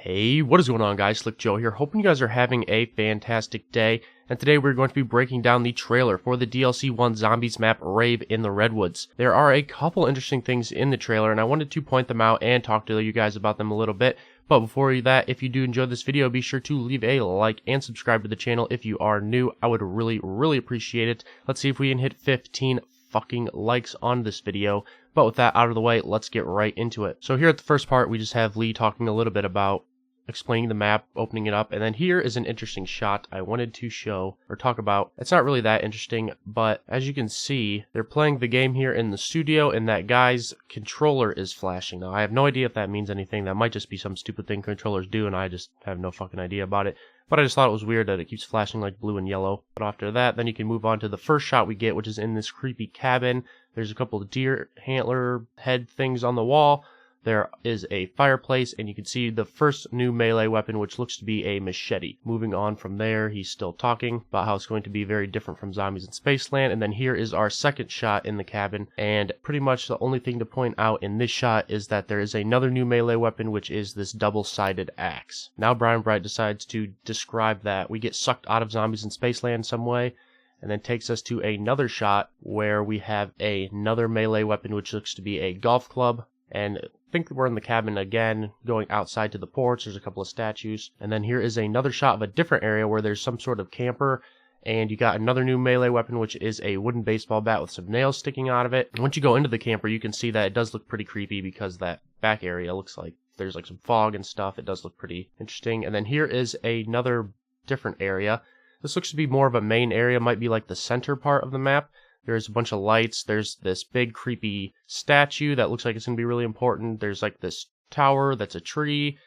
Hey, what is going on, guys? SlickJoe here. Hoping you guys are having a fantastic day. And today we're going to be breaking down the trailer for the DLC 1 Zombies map, Rave in the Redwoods. There are a couple interesting things in the trailer, and I wanted to point them out and talk to you guys about them a little bit. But before that, if you do enjoy this video, be sure to leave a like and subscribe to the channel if you are new. I would really appreciate it. Let's see if we can hit 15 fucking likes on this video. But with that out of the way, let's get right into it. So here at the first part, we just have Lee talking a little bit about explaining the map, opening it up, and then here is an interesting shot I wanted to show or talk about. It's not really that interesting, but as you can see, they're playing the game here in the studio, and that guy's controller is flashing. Now, I have no idea if that means anything. That might just be some stupid thing controllers do, and I just have no fucking idea about it. But I just thought it was weird that it keeps flashing like blue and yellow. But after that, then you can move on to the first shot we get, which is in this creepy cabin. There's a couple of deer antler head things on the wall. There is a fireplace, and you can see the first new melee weapon, which looks to be a machete. Moving on from there, he's still talking about how it's going to be very different from Zombies in Spaceland. And then here is our second shot in the cabin. And pretty much the only thing to point out in this shot is that there is another new melee weapon, which is this double-sided axe. Now Brian Bright decides to describe that. We get sucked out of Zombies in Spaceland some way, and then takes us to another shot where we have another melee weapon, which looks to be a golf club. And I think we're in the cabin again, going outside to the porch. There's a couple of statues. And then here is another shot of a different area where there's some sort of camper. And you got another new melee weapon, which is a wooden baseball bat with some nails sticking out of it. And once you go into the camper, you can see that it does look pretty creepy because that back area looks like there's like some fog and stuff. It does look pretty interesting. And then here is another different area. This looks to be more of a main area, might be like the center part of the map. There's a bunch of lights. There's this big creepy statue that looks like it's going to be really important. There's like this tower that's a tree.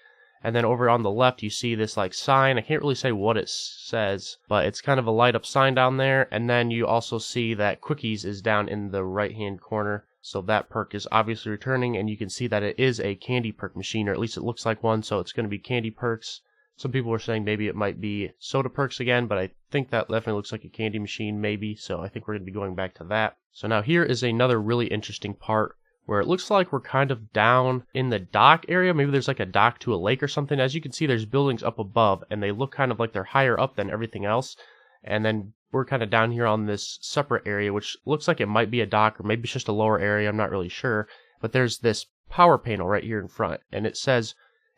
And then over on the left, you see this like sign. I can't really say what it says, but it's kind of a light up sign down there. And then you also see that Quickies is down in the right hand corner. So that perk is obviously returning, and you can see that it is a candy perk machine, or at least it looks like one. So it's going to be candy perks. Some people were saying maybe it might be soda perks again, but I think that definitely looks like a candy machine maybe, so I think we're going to be going back to that. So now here is another really interesting part where it looks like we're kind of down in the dock area. Maybe there's like a dock to a lake or something. As you can see, there's buildings up above, and they look kind of like they're higher up than everything else. And then we're kind of down here on this separate area, which looks like it might be a dock, or maybe it's just a lower area. I'm not really sure. But there's this power panel right here in front, and it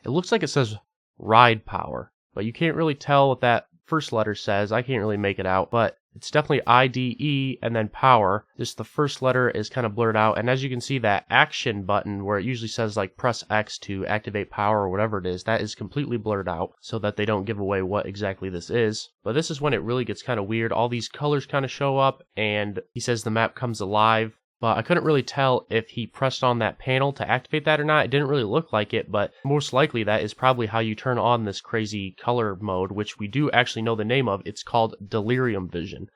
looks like it says ride power, but you can't really tell what that first letter says. I can't really make it out, but it's definitely IDE and then power. Just the first letter is kind of blurred out, and as you can see, that action button where it usually says like press X to activate power or whatever it is, that is completely blurred out so that they don't give away what exactly this is. But this is when it really gets kind of weird. All these colors kind of show up, and he says the map comes alive. But I couldn't really tell if he pressed on that panel to activate that or not. It didn't really look like it, but most likely that is probably how you turn on this crazy color mode, which we do actually know the name of. It's called Delirium Vision.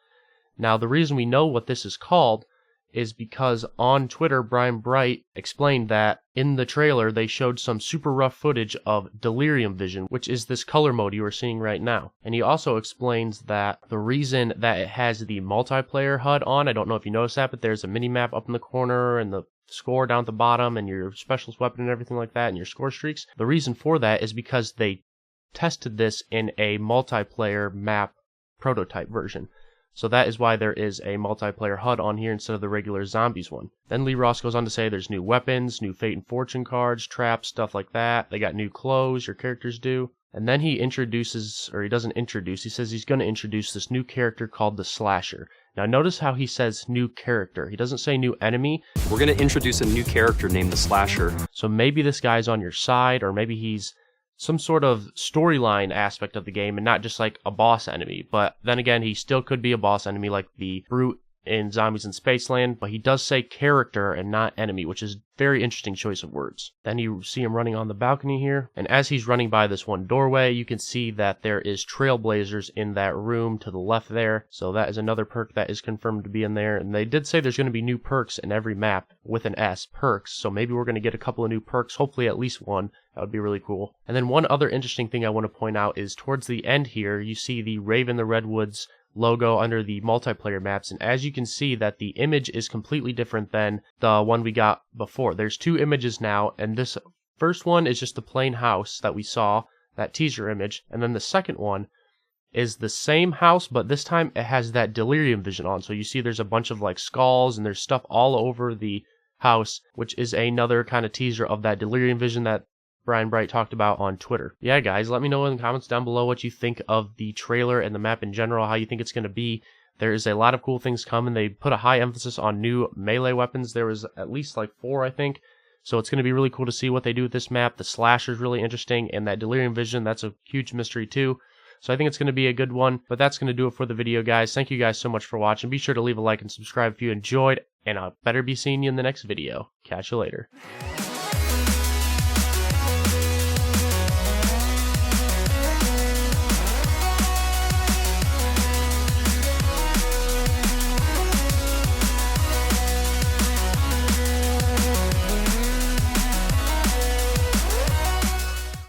Now, the reason we know what this is called is because on Twitter, Brian Bright explained that in the trailer, they showed some super rough footage of Delirium Vision, which is this color mode you are seeing right now. And he also explains that the reason that it has the multiplayer HUD on, I don't know if you noticed that, but there's a mini-map up in the corner and the score down at the bottom and your specialist weapon and everything like that and your score streaks. The reason for that is because they tested this in a multiplayer map prototype version. So that is why there is a multiplayer HUD on here instead of the regular Zombies one. Then Lee Ross goes on to say there's new weapons, new Fate and Fortune cards, traps, stuff like that. They got new clothes, your characters do. And then he introduces, or he doesn't introduce, he says he's going to introduce this new character called the Slasher. Now notice how he says new character. He doesn't say new enemy. We're going to introduce a new character named the Slasher. So maybe this guy's on your side, or maybe he's some sort of storyline aspect of the game and not just like a boss enemy. But then again, he still could be a boss enemy like the Brute in Zombies in Spaceland, but he does say character and not enemy, which is very interesting choice of words. Then you see him running on the balcony here, and as he's running by this one doorway, you can see that there is trailblazers in that room to the left there. So that is another perk that is confirmed to be in there, and they did say there's going to be new perks in every map with an S, perks. So maybe we're going to get a couple of new perks, hopefully at least one. That would be really cool. And then one other interesting thing I want to point out is towards the end here, you see the Rave in the Redwoods logo under the multiplayer maps, and as you can see that the image is completely different than the one we got before. There's two images now, and this first one is just the plain house that we saw, that teaser image, and then the second one is the same house, but this time it has that delirium vision on. So you see there's a bunch of like skulls and there's stuff all over the house, which is another kind of teaser of that delirium vision that Brian Bright talked about on Twitter. Yeah, guys, let me know in the comments down below what you think of the trailer and the map in general, how you think it's going to be. There is a lot of cool things coming. They put a high emphasis on new melee weapons. There was at least like 4, I think. So it's going to be really cool to see what they do with this map. The slasher is really interesting, and that delirium vision, that's a huge mystery too. So I think it's going to be a good one, but that's going to do it for the video, guys. Thank you guys so much for watching. Be sure to leave a like and subscribe if you enjoyed, and I'll better be seeing you in the next video. Catch you later.